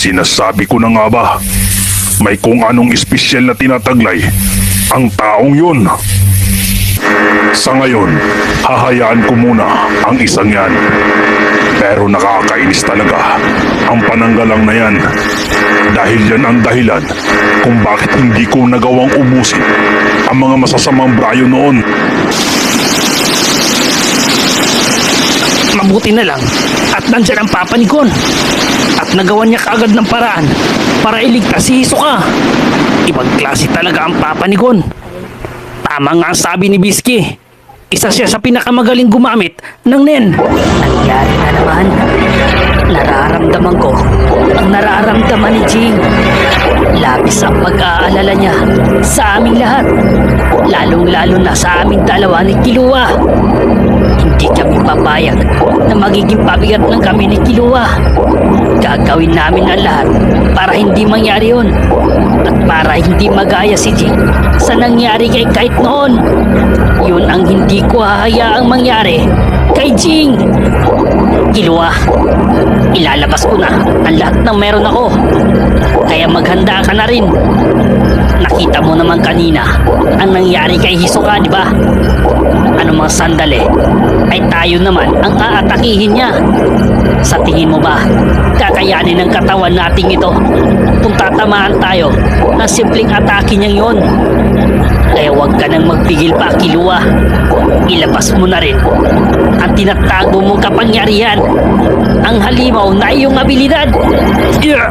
Sinasabi ko na nga ba, may kung anong espesyal na tinataglay ang taong yun. Sa ngayon, hahayaan ko muna ang isang yan. Pero nakakainis talaga ang pananggalang na yan. Dahil yan ang dahilan kung bakit hindi ko nagawang ubusin ang mga masasamang brayo noon. Mabuti na lang at nandyan ang Papa ni Gon. At nagawa niya kaagad ng paraan para iligtas si Hisoka. Ibang klase talaga ang Papa ni Gon. Tama nga ang sabi ni Bisky. Isa siya sa pinakamagaling gumamit ng Nen. Nangyari na naman. Nararamdaman ko ang nararamdaman ni Jing. Labis ang pag-aalala niya sa aming lahat. Lalong-lalo na sa aming dalawa ni Killua. Hindi kami papayag na magiging pabigat ng kami ni Killua. Gagawin namin ang lahat para hindi mangyari yun. At para hindi magaya si Jing sa nangyari kay Kite noon. Yun ang hindi ko hahayaang mangyari kay Jing. Killua, ilalabas ko na ang lahat ng meron ako. Kaya maghanda ka na rin. Nakita mo naman kanina ang nangyari kay Hisoka, di ba? Anumang sandali ay tayo naman ang aatakihin niya. Sa tingin mo ba, kakayanin ng katawan nating ito kung tatamaan tayo ng simpleng atake niyang yon? Kaya huwag ka nang magpigil pa, Killua. Ilabas mo na rin ang tinatago mong kapangyarihan, ang halimaw na iyong abilidad. Yeah!